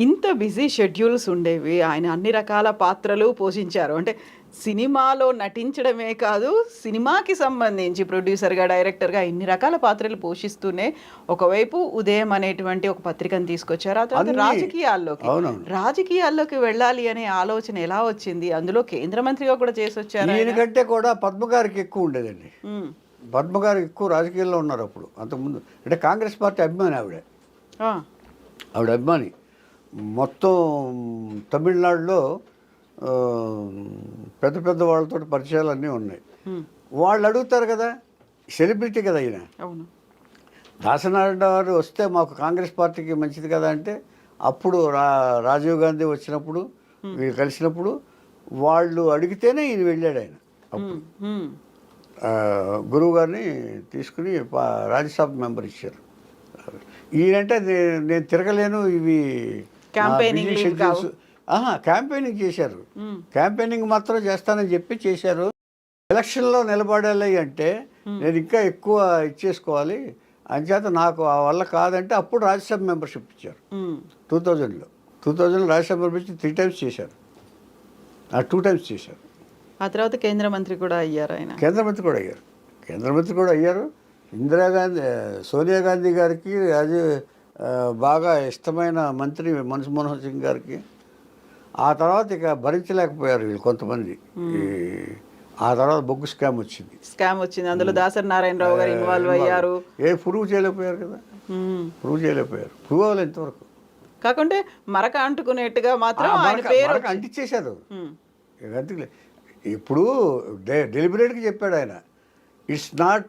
Speaker 1: ఇంత బిజీ షెడ్యూల్స్ ఉండేవి, ఆయన అన్ని రకాల పాత్రలు పోషించారు. అంటే సినిమాలో నటించడమే కాదు, సినిమాకి సంబంధించి ప్రొడ్యూసర్గా, డైరెక్టర్గా ఇన్ని రకాల పాత్రలు పోషిస్తూనే ఒకవైపు ఉదయం అనేటువంటి ఒక పత్రికను తీసుకొచ్చారు. ఆ తర్వాత రాజకీయాల్లోకి వెళ్ళాలి అనే ఆలోచన ఎలా వచ్చింది? అందులో కేంద్ర మంత్రిగా కూడా చేసి వచ్చారు.
Speaker 2: ఈయనకంటే కూడా పద్మ గారికి ఎక్కువ ఉండేదండి. పద్మ గారు ఎక్కువ రాజకీయాల్లో ఉన్నారు అప్పుడు. అంతకుముందు అంటే కాంగ్రెస్ పార్టీ అభిమాని ఆవిడ అభిమాని. మొత్తం తమిళనాడులో పెద్ద పెద్ద వాళ్ళతో పరిచయాలు అన్నీ ఉన్నాయి. వాళ్ళు అడుగుతారు కదా, సెలబ్రిటీ కదా ఈయన. దాసనారాయణ గారు వస్తే మాకు కాంగ్రెస్ పార్టీకి మంచిది కదా అంటే, అప్పుడు రాజీవ్ గాంధీ వచ్చినప్పుడు వీళ్ళు కలిసినప్పుడు వాళ్ళు అడిగితేనే ఈయన వెళ్ళాడు. ఆయన అప్పుడు గురువు గారిని తీసుకుని రాజ్యసభ మెంబర్ ఇచ్చారు. ఈయనంటే నేను తిరగలేను, ఇవి క్యాంపెయినింగ్ చేశారు. క్యాంపెయినింగ్ మాత్రం చేస్తానని చెప్పి చేశారు. ఎలక్షన్లో నిలబడాలి అంటే నేను ఇంకా ఎక్కువ ఇచ్చేసుకోవాలి, అంచేత నాకు ఆ వల్ల కాదంటే అప్పుడు రాజ్యసభ మెంబర్షిప్ ఇచ్చారు. 2000 రాజ్యసభ మెంబర్షిప్ 3 times చేశారు, 2 times చేశారు.
Speaker 1: ఆ తర్వాత కేంద్ర మంత్రి కూడా అయ్యారు. ఆయన
Speaker 2: కేంద్ర మంత్రి కూడా అయ్యారు. ఇందిరాగాంధీ, సోనియా గాంధీ గారికి అది బాగా ఇష్టమైన మంత్రి మన్మోహన్ సింగ్ గారికి. ఆ తర్వాత ఇక భరించలేకపోయారు వీళ్ళు కొంతమంది. ఆ తర్వాత బొగ్గు స్కామ్ వచ్చింది.
Speaker 1: అందులో దాసరి నారాయణరావు గారు ఇన్వాల్వ్ అయ్యారు.
Speaker 2: ప్రూవ్ చేయలేకపోయారు కదా, ప్రూవ్ అవ్వాలి ఇంతవరకు.
Speaker 1: కాకుంటే మరక అంటుకునేట్టుగా మాత్రం
Speaker 2: అంటించేశారు. ఇప్పుడు డెలిబరేట్గా చెప్పాడు ఆయన, it's not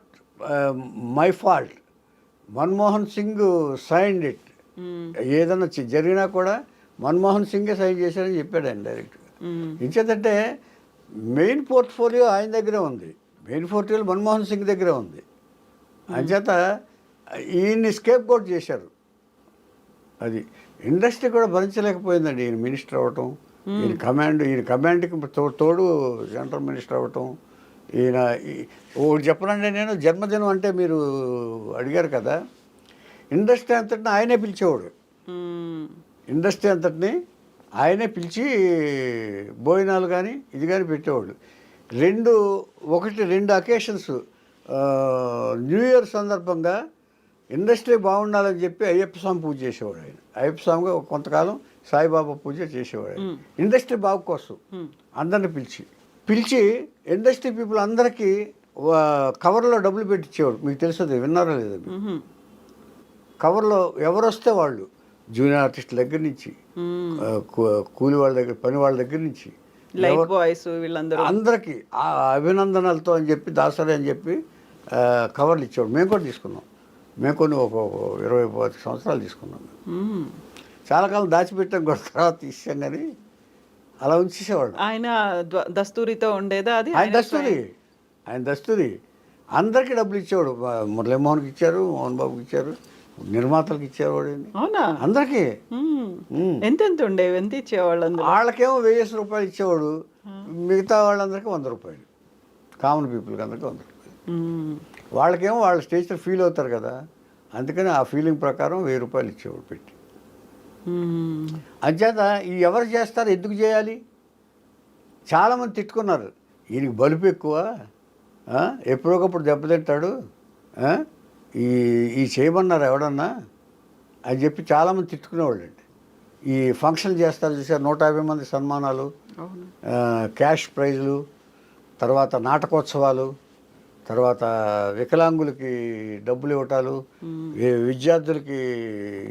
Speaker 2: my fault, Manmohan Singh signed it. ఏదన్నా జరిగినా కూడా మన్మోహన్ సింగే సైన్ చేశాడని చెప్పాడు ఆయన డైరెక్ట్గా. ఇంచేతంటే మెయిన్ పోర్ట్ఫోలియో ఆయన దగ్గరే ఉంది, మెయిన్ పోర్ట్ఫోలియో మన్మోహన్ సింగ్ దగ్గరే ఉంది. అంచేత ఈయన్ని స్కేప్ గోట్ చేశారు. అది ఇండస్ట్రీ కూడా భరించలేకపోయిందండి ఈయన మినిస్టర్ అవ్వటం, ఈయన కమాండ్కి తోడు సెంట్రల్ మినిస్టర్ అవ్వటం. ఈయన ఒకటి చెప్పనండి, నేను జన్మదినం అంటే మీరు అడిగారు కదా, ఇండస్ట్రీ అంతటిని ఆయనే పిలిచేవాడు. ఇండస్ట్రీ అంతటిని ఆయనే పిలిచి భోజనాలు కానీ ఇది కానీ పెట్టేవాడు. రెండు అకేషన్స్, న్యూ ఇయర్ సందర్భంగా ఇండస్ట్రీ బాగుండాలని చెప్పి అయ్యప్ప స్వామి పూజ చేసేవాడు ఆయన. అయ్యప్ప స్వామిగా కొంతకాలం సాయిబాబా పూజ చేసేవాడు. ఇండస్ట్రీ బాగు కోసం అందరిని పిలిచి ఇండస్ట్రీ పీపుల్ అందరికీ కవర్లో డబ్బులు పెట్టించేవాడు. మీకు తెలుస్తుంది, విన్నారా లేదా? కవర్లో ఎవరు వస్తే వాళ్ళు, జూనియర్ ఆర్టిస్టుల దగ్గర నుంచి, కూలి వాళ్ళ దగ్గర, పని వాళ్ళ దగ్గర నుంచి అందరికీ అభినందనలతో అని చెప్పి, దాసరి అని చెప్పి కవర్లు ఇచ్చేవాడు. మేము కూడా తీసుకున్నాం. మేము కొన్ని ఒక 20-25 సంవత్సరాలు తీసుకున్నాం. చాలా కాలం దాచిపెట్టాం కూడా, తర్వాత తీసాం. కానీ అలా ఉంచేసేవాడు.
Speaker 1: ఆయన దస్తూరితో ఉండేదా అది?
Speaker 2: ఆయన దస్తూరి అందరికీ డబ్బులు ఇచ్చేవాడు. మురళీమోహన్కి ఇచ్చారు, మోహన్ బాబుకి ఇచ్చారు, నిర్మాతలకు ఇచ్చేవాడు.
Speaker 1: అవునా?
Speaker 2: అందరికీ
Speaker 1: ఎంత ఉండేవి, ఎంత ఇచ్చేవాళ్ళు?
Speaker 2: వాళ్ళకేమో 1000 రూపాయలు ఇచ్చేవాడు, మిగతా వాళ్ళందరికీ 100 రూపాయలు. కామన్ పీపుల్కి అందరికీ 100 రూపాయలు. వాళ్ళకేమో వాళ్ళ స్టేజ్లో ఫీల్ అవుతారు కదా, అందుకని ఆ ఫీలింగ్ ప్రకారం 1000 రూపాయలు ఇచ్చేవాడు పెట్టి. అంచేత ఈ ఎవరు చేస్తారు, ఎందుకు చేయాలి? చాలామంది తిట్టుకున్నారు, ఈయనకి బలుపు ఎక్కువ, ఎప్పుడొకప్పుడు దెబ్బతింటాడు, ఈ చేయమన్నారు ఎవడన్నా అని చెప్పి చాలామంది తిట్టుకునేవాళ్ళు అండి. ఈ ఫంక్షన్ చేస్తారు చూసారు, 150 మంది సన్మానాలు, క్యాష్ ప్రైజులు, తర్వాత నాటకోత్సవాలు, తర్వాత వికలాంగులకి డబ్బులు ఇవ్వటాలు, విద్యార్థులకి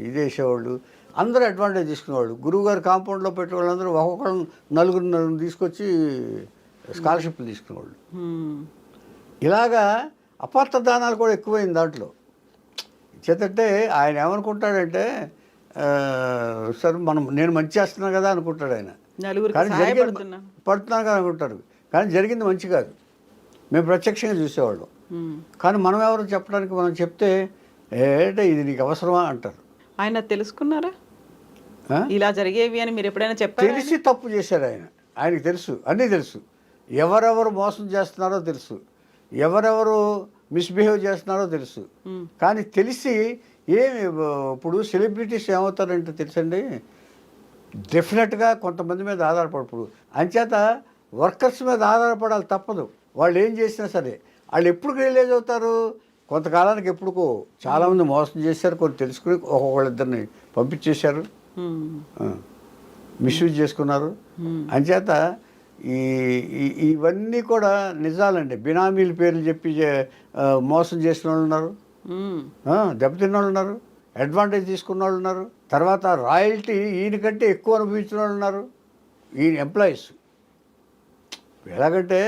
Speaker 2: ఇదేసేవాళ్ళు, అందరూ అడ్వాంటేజ్ తీసుకునేవాళ్ళు. గురువుగారు కాంపౌండ్లో పెట్టే వాళ్ళందరూ ఒక్కొక్కరు నలుగురు తీసుకొచ్చి స్కాలర్షిప్లు తీసుకునేవాళ్ళు. ఇలాగా అపార్థ దానాలు కూడా ఎక్కువైంది దాంట్లో. చేతంటే ఆయన ఏమనుకుంటాడంటే, సార్ నేను మంచి చేస్తున్నాను కదా అనుకుంటాడు ఆయన, కానీ పడుతున్నాను కదా అనుకుంటారు. కానీ జరిగింది మంచి కాదు, మేము ప్రత్యక్షంగా చూసేవాళ్ళం. కానీ మనం ఎవరు చెప్పడానికి, మనం చెప్తే ఏంటంటే ఇది నీకు అవసరమా అంటారు.
Speaker 1: ఆయన తెలుసుకున్నారా ఇలా జరిగేవి అని? మీరు ఎప్పుడైనా చెప్పారు?
Speaker 2: తెలిసి తప్పు చేశాడు ఆయన, ఆయనకి తెలుసు, అన్నీ తెలుసు. ఎవరెవరు మోసం చేస్తున్నారో తెలుసు, ఎవరెవరు మిస్బిహేవ్ చేస్తున్నారో తెలుసు. కానీ తెలిసి ఇప్పుడు సెలబ్రిటీస్ ఏమవుతారంటే తెలుసండి, డెఫినెట్గా కొంతమంది మీద ఆధారపడప్పుడు. అంచేత వర్కర్స్ మీద ఆధారపడాలి తప్పదు. వాళ్ళు ఏం చేసినా సరే వాళ్ళు ఎప్పుడు రిలీజ్ అవుతారు, కొంతకాలానికి ఎప్పుడుకో. చాలామంది మోసం చేశారు, కొన్ని తెలుసుకుని ఒక్కొక్కళ్ళిద్దరిని పంపించేశారు, మిస్యూజ్ చేసుకున్నారు. అంచేత ఇవన్నీ కూడా నిజాలండి. బినామీల పేర్లు చెప్పి మోసం చేసిన వాళ్ళు ఉన్నారు, దెబ్బతిన్న వాళ్ళు ఉన్నారు, అడ్వాంటేజ్ తీసుకున్న వాళ్ళు ఉన్నారు, తర్వాత రాయల్టీ ఈయనకంటే ఎక్కువ అనుభవించిన వాళ్ళు ఉన్నారు, ఈయన ఎంప్లాయీస్. ఎలాగంటే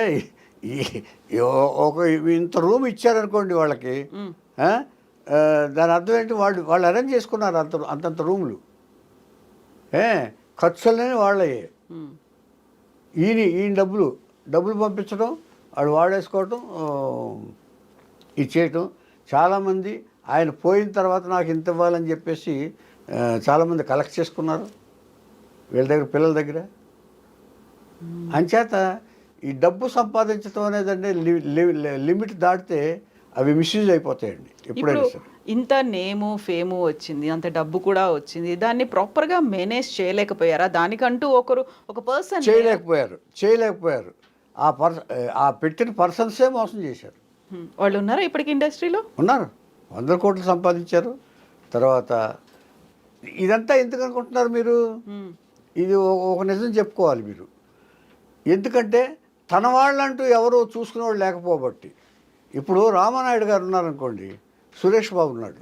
Speaker 2: ఒక ఇంత రూమ్ ఇచ్చారనుకోండి వాళ్ళకి, దాని అర్థం ఏంటి, వాళ్ళు అరేంజ్ చేసుకున్నారు అంతంత రూములు, ఖర్చులనే వాళ్ళే. ఈయన డబ్బులు పంపించడం, వాడు వాడేసుకోవటం, ఇది చేయటం. చాలామంది ఆయన పోయిన తర్వాత నాకు ఇంత ఇవ్వాలని చెప్పేసి చాలామంది కలెక్ట్ చేసుకున్నారు వీళ్ళ దగ్గర, పిల్లల దగ్గర. అంచేత ఈ డబ్బు సంపాదించడం అనేదండి లిమిట్ దాటితే అవి మిస్యూజ్ అయిపోతాయండి ఎప్పుడైనా సరే.
Speaker 1: ఇంత నేము ఫేము వచ్చింది, అంత డబ్బు కూడా వచ్చింది, దాన్ని ప్రాపర్గా మేనేజ్ చేయలేకపోయారా? దానికంటూ ఒక పర్సన్
Speaker 2: చేయలేకపోయారు. ఆ పెట్టిన పర్సన్సే మోసం చేశారు.
Speaker 1: వాళ్ళు ఉన్నారా ఇప్పటికి ఇండస్ట్రీలో?
Speaker 2: ఉన్నారు, 100 కోట్లు సంపాదించారు. తర్వాత ఇదంతా ఎందుకు అనుకుంటున్నారు మీరు? ఇది ఒక నిజం చెప్పుకోవాలి మీరు. ఎందుకంటే తన వాళ్ళంటూ ఎవరు చూసుకునేవాళ్ళు లేకపోబట్టి. ఇప్పుడు రామానాయుడు గారు ఉన్నారనుకోండి, సురేష్ బాబు ఉన్నాడు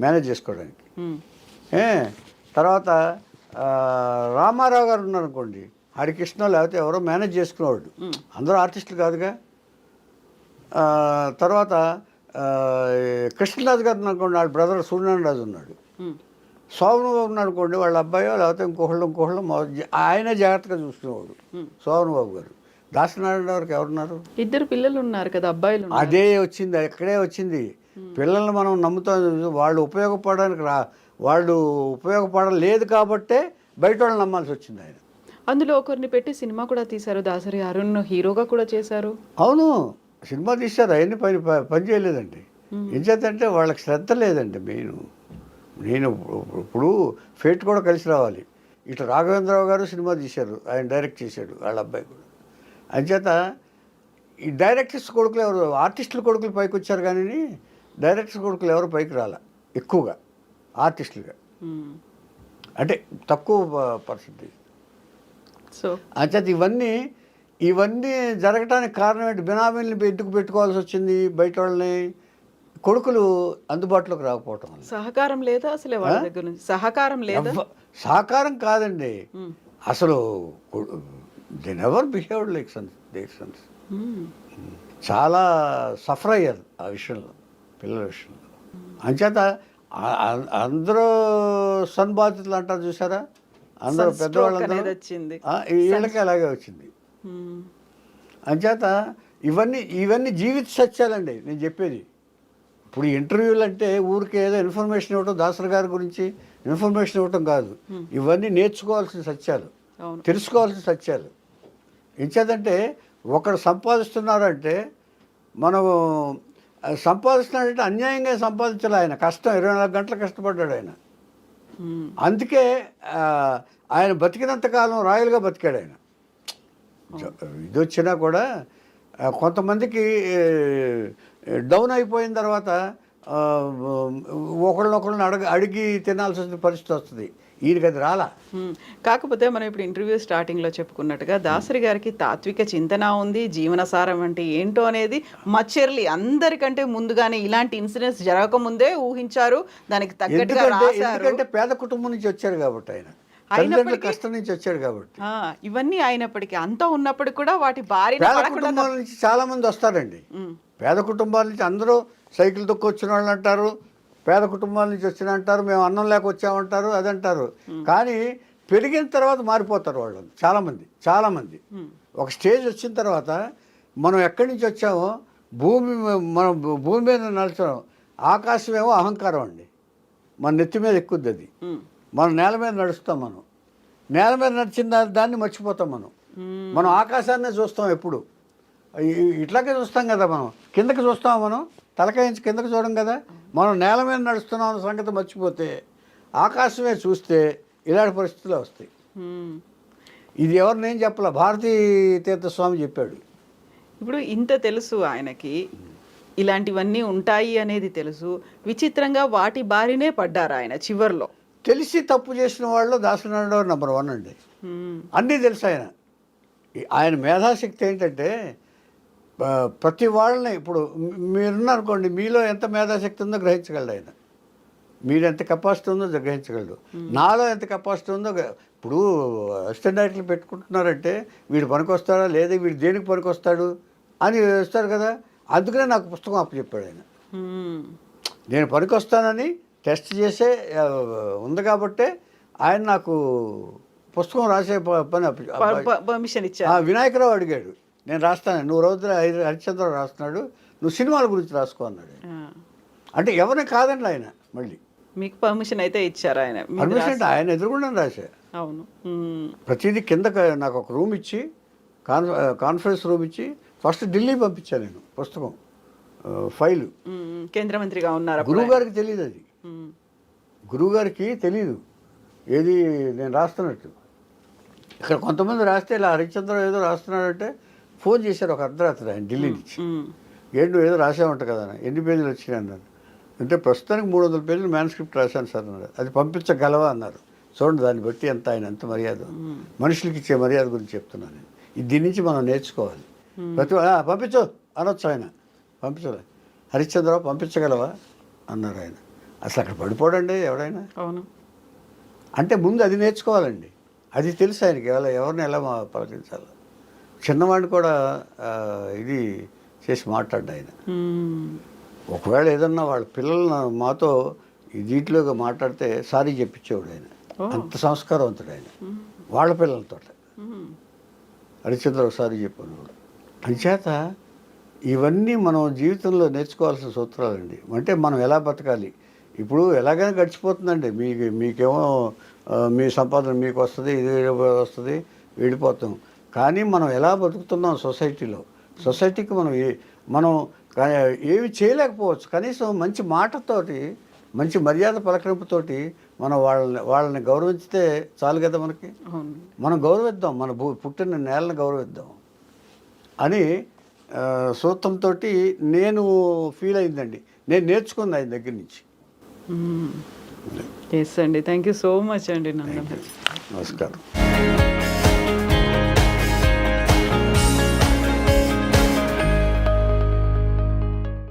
Speaker 2: మేనేజ్ చేసుకోవడానికి. తర్వాత రామారావు గారు ఉన్నారనుకోండి, హరికృష్ణ లేకపోతే ఎవరో మేనేజ్ చేసుకునేవాడు. అందరూ ఆర్టిస్టులు కాదుగా. తర్వాత కృష్ణరాజు గారు అనుకోండి, వాళ్ళ బ్రదర్ సూర్యనారాయణ రాజు ఉన్నాడు. శోభనబాబు ఉన్నాడు అనుకోండి, వాళ్ళ అబ్బాయో లేకపోతే ఇంకొకళ్ళు ఆయనే జాగ్రత్తగా చూసుకునేవాడు శోభనబాబు గారు. దాసనారాయణ గారికి ఎవరున్నారు?
Speaker 1: 2 పిల్లలు ఉన్నారు కదా, అబ్బాయిలు.
Speaker 2: అదే వచ్చింది, ఎక్కడే వచ్చింది. పిల్లల్ని మనం నమ్ముతాం, వాళ్ళు ఉపయోగపడలేదు కాబట్టే బయట వాళ్ళని నమ్మాల్సి వచ్చింది ఆయన.
Speaker 1: అందులో ఒకరిని పెట్టి సినిమా కూడా తీశారు, దాసరి అరుణ్ హీరోగా కూడా చేశారు.
Speaker 2: అవును, సినిమా తీశారు, అవన్నీ పని చేయలేదండి. ఏం చేద్దంటే వాళ్ళకి శ్రద్ధ లేదండి. నేను ఇప్పుడు ఫేట్ కూడా కలిసి రావాలి. ఇట్లా రాఘవేంద్రరావు గారు సినిమా తీశారు, ఆయన డైరెక్ట్ చేశాడు, వాళ్ళ అబ్బాయి కూడా. అంచేత ఈ డైరెక్టర్స్ కొడుకులు ఎవరు, ఆర్టిస్టుల కొడుకులు పైకి వచ్చారు కానీ డైరెక్టర్స్ కొడుకులు ఎవరు పైకి రాలే ఎక్కువగా ఆర్టిస్టులుగా, అంటే తక్కువ పర్సంటేజ్.
Speaker 1: సో
Speaker 2: అంచేత ఇవన్నీ జరగటానికి కారణం ఏంటి? బినామీల్ని ఎందుకు పెట్టుకోవాల్సి వచ్చింది? బయట వాళ్ళని, కొడుకులు అందుబాటులోకి రాకపోవటం వల్ల.
Speaker 1: సహకారం లేదా అసలు వాళ్ళ దగ్గర నుంచి? సహకారం లేదా?
Speaker 2: సహకారం కాదండి, అసలు they never behaved like their sons. చాలా సఫర్ అయ్యారు ఆ విషయంలో, పిల్లల విషయంలో. అంచేత అందరూ సన్బాధితులు అంటారు చూసారా, అందరూ పెద్దవాళ్ళందరూ వీళ్ళకి అలాగే వచ్చింది. అంచేత ఇవన్నీ జీవిత సత్యాలండి నేను చెప్పేది. ఇప్పుడు ఇంటర్వ్యూలు అంటే ఊరికే ఏదో ఇన్ఫర్మేషన్ ఇవ్వటం, దాసరి గారి గురించి ఇన్ఫర్మేషన్ ఇవ్వటం కాదు. ఇవన్నీ నేర్చుకోవాల్సిన సత్యాలు, తెలుసుకోవాల్సిన సత్యాలు. ఎంచేదంటే ఒకడు సంపాదిస్తున్నారంటే మనం సంపాదిస్తున్నాడంటే అన్యాయంగా సంపాదించాలి. ఆయన కష్టం 24 గంటలు కష్టపడ్డాడు ఆయన. అందుకే ఆయన బతికినంతకాలం రాయలుగా బతికాడు ఆయన. ఇది వచ్చినా కూడా కొంతమందికి డౌన్ అయిపోయిన తర్వాత ఒకళ్ళనొకళ్ళని అడిగి తినాల్సి వచ్చిన పరిస్థితి వస్తుంది. ఈయనకి అది రాలా.
Speaker 1: కాకపోతే మనం ఇప్పుడు ఇంటర్వ్యూ స్టార్టింగ్లో చెప్పుకున్నట్టుగా దాసరి గారికి తాత్విక చింతన ఉంది, జీవనసారం అంటే ఏంటో అనేది మచ్చర్లి అందరికంటే ముందుగానే ఇలాంటి ఇన్సిడెంట్స్ జరగకముందే ఊహించారు, దానికి తగ్గట్టుగా రాశారు.
Speaker 2: ఎందుకంటే పేద కుటుంబం నుంచి వచ్చారు కాబట్టి, ఆయన కష్టం నుంచి వచ్చాడు కాబట్టి.
Speaker 1: ఇవన్నీ అయినప్పటికీ, అంతా ఉన్నప్పటికీ కూడా వాటి బారిన
Speaker 2: పేద కుటుంబాల నుంచి చాలా మంది వస్తారండి. పేద కుటుంబాల నుంచి అందరూ సైకిల్ తొక్కొచ్చిన వాళ్ళు అంటారు, పేద కుటుంబాల నుంచి వచ్చిన అంటారు, మేము అన్నం లేక వచ్చామంటారు, అదంటారు. కానీ పెరిగిన తర్వాత మారిపోతారు వాళ్ళు చాలామంది. ఒక స్టేజ్ వచ్చిన తర్వాత మనం ఎక్కడి నుంచి వచ్చామో, మనం భూమి మీద నడిచాం, ఆకాశమేమో అహంకారం అండి, మన నెత్తి మీద ఎక్కుద్ది అది. మనం నేల మీద నడుస్తాం, మనం నేల మీద నడిచిన దాన్ని మర్చిపోతాం. మనం ఆకాశాన్నే చూస్తాం ఎప్పుడు, ఇట్లాగే చూస్తాం కదా. మనం కిందకి చూస్తాం, మనం తలకాయించి కిందకి చూడం కదా. మనం నేల మీద నడుస్తున్నాం అన్న సంగతి మర్చిపోతే ఆకాశమే చూస్తే ఇలాంటి పరిస్థితులు వస్తాయి. ఇది ఎవరు నేను చెప్పలే, భారతీ తీర్థస్వామి చెప్పాడు.
Speaker 1: ఇప్పుడు ఇంత తెలుసు ఆయనకి, ఇలాంటివన్నీ ఉంటాయి అనేది తెలుసు, విచిత్రంగా వాటి బారినే పడ్డారు ఆయన చివర్లో.
Speaker 2: తెలిసి తప్పు చేసిన వాళ్ళు దాసనారాయణ నెంబర్ 1 అండి. అన్నీ తెలుసు ఆయన. ఆయన మేధాశక్తి ఏంటంటే ప్రతి వాళ్ళని, ఇప్పుడు మీరున్నారనుకోండి, మీలో ఎంత మేధాశక్తి ఉందో గ్రహించగలడు ఆయన. మీరు ఎంత కెపాసిటీ ఉందో గ్రహించగలడు. నాలో ఎంత కెపాసిటీ ఉందో ఇప్పుడు అసిస్టెంట్ డైరెక్టర్లు పెట్టుకుంటున్నారంటే వీడు పనికొస్తాడా లేదా, వీడు దేనికి పనికొస్తాడు అని వేస్తారు కదా. అందుకనే నాకు పుస్తకం అప్పచెప్పాడు ఆయన. నేను పనికొస్తానని టెస్ట్ చేసే ఉంది కాబట్టే ఆయన నాకు పుస్తకం రాసే పని
Speaker 1: పర్మిషన్ ఇచ్చారు.
Speaker 2: వినాయకరావు అడిగాడు, నేను రాస్తాను, నువ్వు రోజున హరిశ్చంద్రరావు రాస్తున్నాడు, నువ్వు సినిమాల గురించి రాసుకో అన్నాడు. అంటే ఎవరిని కాదండి ఆయన. మళ్ళీ
Speaker 1: మీకు పర్మిషన్ అయితే ఇచ్చారు ఆయన?
Speaker 2: పర్మిషన్ అంటే ఆయన ఎదురుకుండా రాశా.
Speaker 1: అవును.
Speaker 2: ప్రతిదీ కింద నాకు ఒక రూమ్ ఇచ్చి, కాన్ఫరెన్స్ రూమ్ ఇచ్చి ఫస్ట్ ఢిల్లీ పంపించాను నేను పుస్తకం ఫైలు.
Speaker 1: కేంద్ర మంత్రిగా ఉన్నారు.
Speaker 2: గురువు గారికి తెలియదు అది. గురువు గారికి తెలీదు ఏది నేను రాస్తున్నట్టు. ఇక్కడ కొంతమంది రాస్తే ఇలా హరిశ్చంద్ర ఏదో రాస్తున్నాడంటే ఫోన్ చేశారు ఒక అర్ధరాత్రి ఆయన ఢిల్లీ నుంచి. ఏంటి నువ్వు ఏదో రాసావంట కదా, ఎన్ని పేజీలు వచ్చినాయి అన్నారు. అంటే ప్రస్తుతానికి 300 పేజీలు మ్యాన్స్క్రిప్ట్ రాశాను సార్ అన్నారు. అది పంపించగలవా అన్నారు. చూడండి దాన్ని బట్టి ఎంత ఆయన ఎంత మర్యాద, మనుషులకి ఇచ్చే మర్యాద గురించి చెప్తున్నాను నేను. దీని నుంచి మనం నేర్చుకోవాలి. ప్రతి పంపించు అనొచ్చు ఆయన. పంపించలే. హరిశ్చంద్రరావు పంపించగలవా అన్నారు ఆయన. అసలు అక్కడ పడిపోడండి ఎవడైనా.
Speaker 1: అవును.
Speaker 2: అంటే ముందు అది నేర్చుకోవాలండి. అది తెలుసు ఆయనకి ఎవరిని ఎలా పలకరించాలి. చిన్నవాడిని కూడా ఇది చేసి మాట్లాడ్డా ఆయన. ఒకవేళ ఏదన్నా వాళ్ళ పిల్లలను మాతో దీంట్లో మాట్లాడితే సారీ చెప్పించేవాడు ఆయన. అంత సంస్కారవంతుడు ఆయన వాళ్ళ పిల్లలతో. హరిశ్చంద్ర ఒకసారి చెప్పాను కూడా. అంచేత ఇవన్నీ మనం జీవితంలో నేర్చుకోవాల్సిన సూత్రాలండి. అంటే మనం ఎలా బతకాలి. ఇప్పుడు ఎలాగైనా గడిచిపోతుందండి. మీకేమో మీ సంపాదన మీకు వస్తుంది, ఇది వస్తుంది, వెళ్ళిపోతాం. కానీ మనం ఎలా బతుకుతున్నాం సొసైటీకి మనం ఏమి చేయలేకపోవచ్చు. కనీసం మంచి మాటతోటి, మంచి మర్యాద పలకరింపుతోటి మనం వాళ్ళని గౌరవించితే చాలు కదా మనకి. మనం గౌరవిద్దాం, మన పుట్టిన నేలని గౌరవిద్దాం అని సూత్రంతో నేను ఫీల్ అయిందండి. నేను నేర్చుకుంది ఆయన దగ్గర నుంచి.
Speaker 1: ఎస్ అండి, థ్యాంక్ యూ సో మచ్ అండి.
Speaker 2: నమస్కారం.